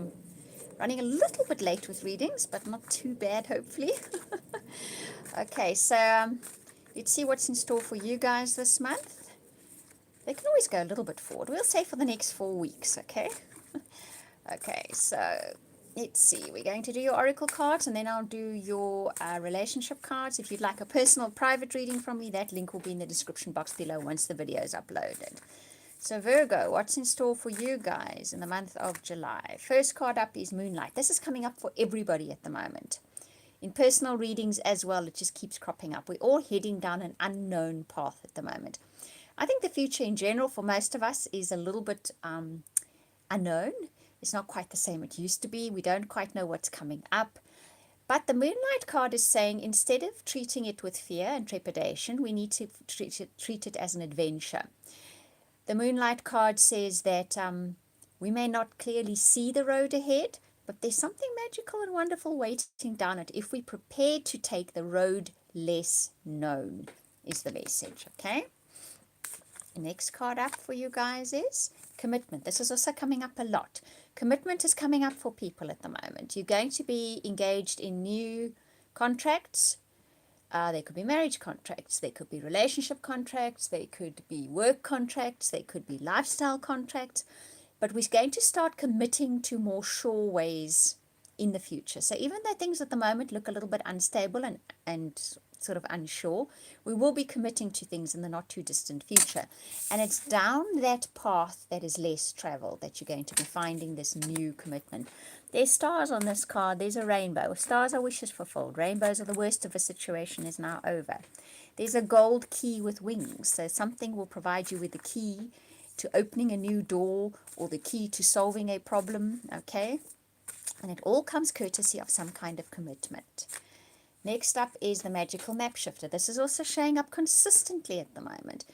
I'm running a little bit late with readings, but not too bad, hopefully. Okay, so let's see what's in store for you guys this month. They can always go a little bit forward. We'll say for the next 4 weeks, okay? Okay, so let's see. We're going to do your oracle cards, and then I'll do your relationship cards. If you'd like a personal private reading from me, that link will be in the description box below once the video is uploaded. So Virgo, what's in store for you guys in the month of July? First card up is Moonlight. This is coming up for everybody at the moment. In personal readings as well, it just keeps cropping up. We're all heading down an unknown path at the moment. I think the future in general for most of us is a little bit unknown. It's not quite the same it used to be. We don't quite know what's coming up. But the Moonlight card is saying instead of treating it with fear and trepidation, we need to treat it as an adventure. The Moonlight card says that we may not clearly see the road ahead, but there's something magical and wonderful waiting down it if we prepare to take the road less known, is the message, okay? The next card up for you guys is Commitment. This is also coming up a lot. Commitment is coming up for people at the moment. You're going to be engaged in new contracts. They could be marriage contracts, they could be relationship contracts, they could be work contracts, they could be lifestyle contracts, but we're going to start committing to more sure ways in the future. So even though things at the moment look a little bit unstable and sort of unsure, we will be committing to things in the not too distant future. And it's down that path that is less traveled that you're going to be finding this new commitment. There's stars on this card. There's a rainbow. Stars are wishes fulfilled. Rainbows are the worst of a situation is now over. There's a gold key with wings. So something will provide you with the key to opening a new door or the key to solving a problem, okay? And it all comes courtesy of some kind of commitment. Next up is the Magical Map Shifter. This is also showing up consistently at the moment.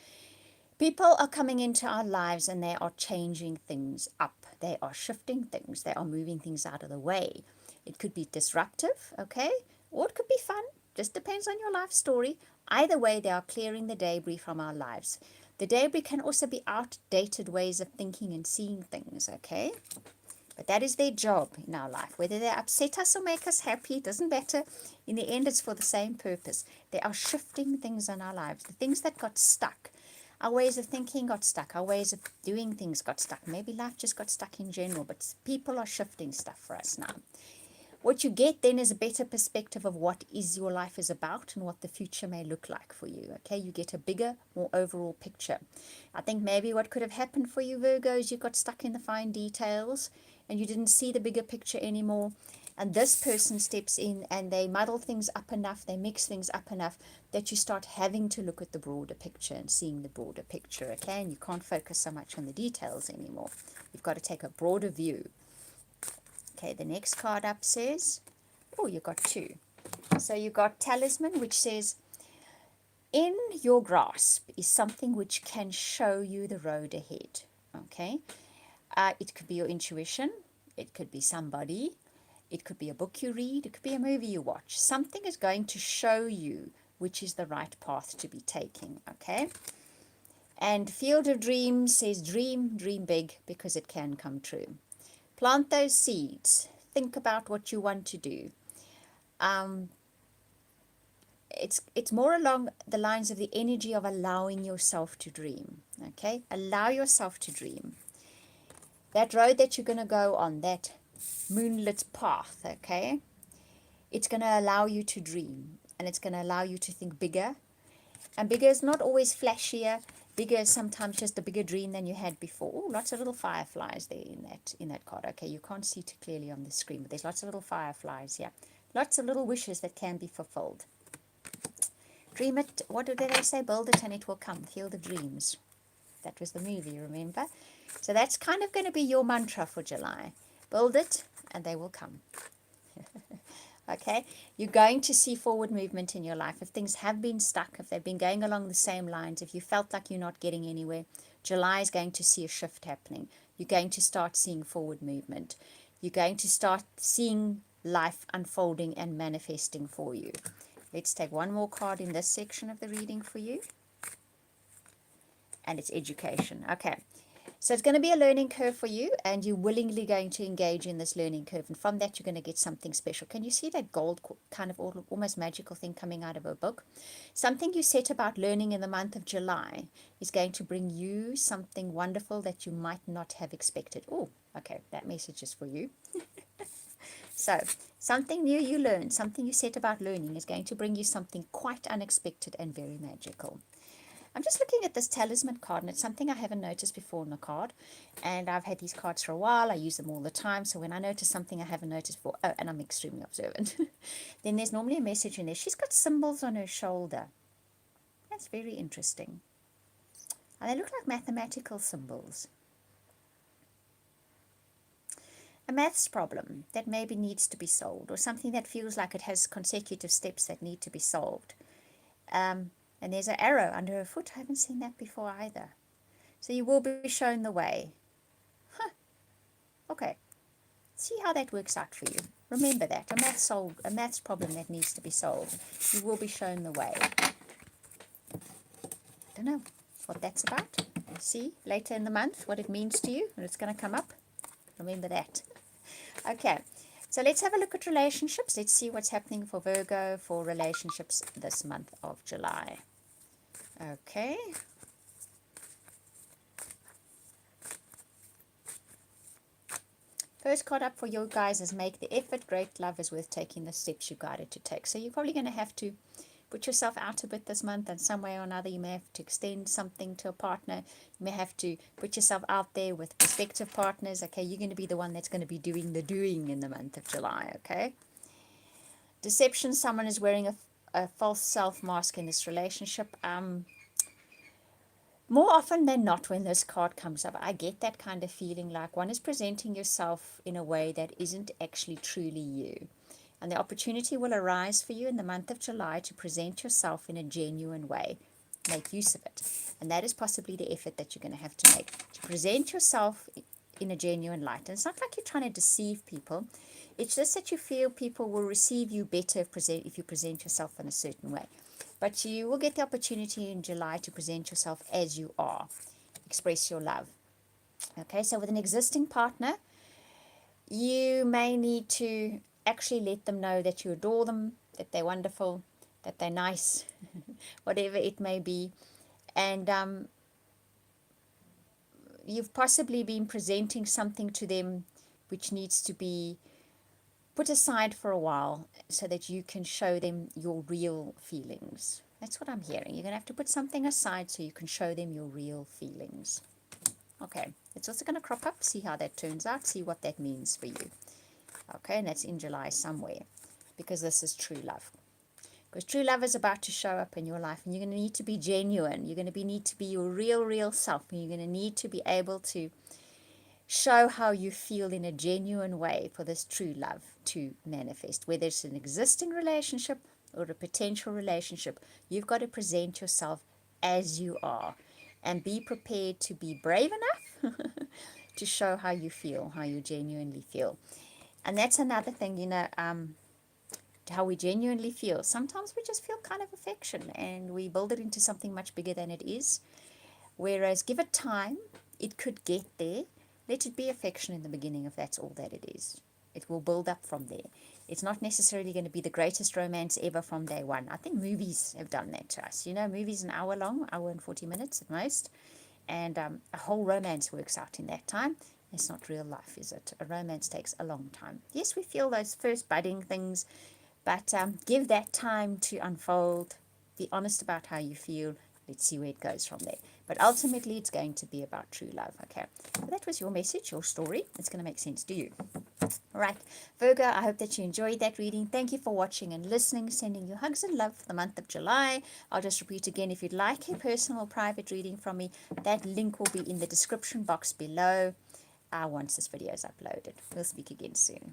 People are coming into our lives and they are changing things up. They are shifting things. They are moving things out of the way. It could be disruptive, okay? Or it could be fun. Just depends on your life story. Either way, they are clearing the debris from our lives. The debris can also be outdated ways of thinking and seeing things, okay? But that is their job in our life. Whether they upset us or make us happy, it doesn't matter. In the end, it's for the same purpose. They are shifting things in our lives. The things that got stuck. Our ways of thinking got stuck. Our ways of doing things got stuck. Maybe life just got stuck in general, but people are shifting stuff for us now. What you get then is a better perspective of what is your life is about and what the future may look like for you. Okay, you get a bigger, more overall picture. I think maybe what could have happened for you, Virgo, is you got stuck in the fine details and you didn't see the bigger picture anymore. And this person steps in and they muddle things up enough, they mix things up enough that you start having to look at the broader picture and seeing the broader picture, okay? And you can't focus so much on the details anymore. You've got to take a broader view. Okay, the next card up says, oh, you got two. So you got Talisman, which says, in your grasp is something which can show you the road ahead, okay? It could be your intuition, it could be somebody, it could be a book you read, it could be a movie you watch. Something is going to show you which is the right path to be taking, okay? And Field of Dreams says, dream big because it can come true. Plant those seeds. Think about what you want to do. It's more along the lines of the energy of allowing yourself to dream, okay? Allow yourself to dream. That road that you're going to go on, that moonlit path, okay? It's going to allow you to dream, and it's going to allow you to think bigger. And bigger is not always flashier. Bigger is sometimes just a bigger dream than you had before. Ooh, lots of little fireflies there in that card. Okay, you can't see too clearly on the screen, but there's lots of little fireflies here. Lots of little wishes that can be fulfilled. Dream it. What did they say? Build it and it will come. Field of Dreams. That was the movie, remember? So that's kind of going to be your mantra for July. Build it and they will come. Okay, you're going to see forward movement in your life. If things have been stuck, if they've been going along the same lines, if you felt like you're not getting anywhere, July is going to see a shift happening. You're going to start seeing forward movement. You're going to start seeing life unfolding and manifesting for you. Let's take one more card in this section of the reading for you. And it's education. Okay. So it's going to be a learning curve for you, and you're willingly going to engage in this learning curve. And from that, you're going to get something special. Can you see that gold kind of almost magical thing coming out of a book? Something you set about learning in the month of July is going to bring you something wonderful that you might not have expected. Oh, okay, that message is for you. So, something new you learn, something you set about learning is going to bring you something quite unexpected and very magical. I'm just looking at this talisman card, and it's something I haven't noticed before in the card. And I've had these cards for a while. I use them all the time. So when I notice something I haven't noticed before, oh, and I'm extremely observant, then there's normally a message in there. She's got symbols on her shoulder. That's very interesting. And they look like mathematical symbols. A maths problem that maybe needs to be solved, or something that feels like it has consecutive steps that need to be solved. And there's an arrow under her foot. I haven't seen that before either. So you will be shown the way. Huh. Okay. See how that works out for you. Remember that. A maths problem that needs to be solved. You will be shown the way. I don't know what that's about. See later in the month what it means to you, and it's going to come up. Remember that. Okay. So let's have a look at relationships. Let's see what's happening for Virgo for relationships this month of July. Okay. First card up for you guys is make the effort. Great love is worth taking the steps you guided to take. So you're probably going to have to put yourself out a bit this month, and some way or another you may have to extend something to a partner. You may have to put yourself out there with prospective partners. Okay, you're going to be the one that's going to be doing the doing in the month of July. Okay. Deception. Someone is wearing a false self mask in this relationship. More often than not, when this card comes up, I get that kind of feeling like one is presenting yourself in a way that isn't actually truly you. And the opportunity will arise for you in the month of July to present yourself in a genuine way. Make use of it. And that is possibly the effort that you're going to have to make. To present yourself in a genuine light. And it's not like you're trying to deceive people. It's just that you feel people will receive you better if you present yourself in a certain way. But you will get the opportunity in July to present yourself as you are. Express your love. Okay, so with an existing partner, you may need to actually let them know that you adore them, that they're wonderful, that they're nice, whatever it may be. And you've possibly been presenting something to them which needs to be put aside for a while so that you can show them your real feelings. That's what I'm hearing. You're going to have to put something aside so you can show them your real feelings. Okay, it's also going to crop up. See how that turns out. See what that means for you. Okay, and that's in July somewhere, because this is true love. Because true love is about to show up in your life, and you're going to need to be genuine. You're going to need to be your real self, and you're going to need to be able to show how you feel in a genuine way for this true love to manifest. Whether it's an existing relationship or a potential relationship, you've got to present yourself as you are and be prepared to be brave enough to show how you feel, how you genuinely feel. And that's another thing, how we genuinely feel. Sometimes we just feel kind of affection and we build it into something much bigger than it is. Whereas give it time, it could get there. Let it be affection in the beginning if that's all that it is. It will build up from there. It's not necessarily going to be the greatest romance ever from day one. I think movies have done that to us. Movies an hour long, hour and 40 minutes at most. And a whole romance works out in that time. It's not real life, is it? A romance takes a long time. Yes, we feel those first budding things, but give that time to unfold. Be honest about how you feel. Let's see where it goes from there. But ultimately, it's going to be about true love. Okay, so that was your message, your story. It's going to make sense to you. All right, Virgo, I hope that you enjoyed that reading. Thank you for watching and listening. Sending you hugs and love for the month of July. I'll just repeat again, if you'd like a personal or private reading from me, that link will be in the description box below once this video is uploaded. We'll speak again soon.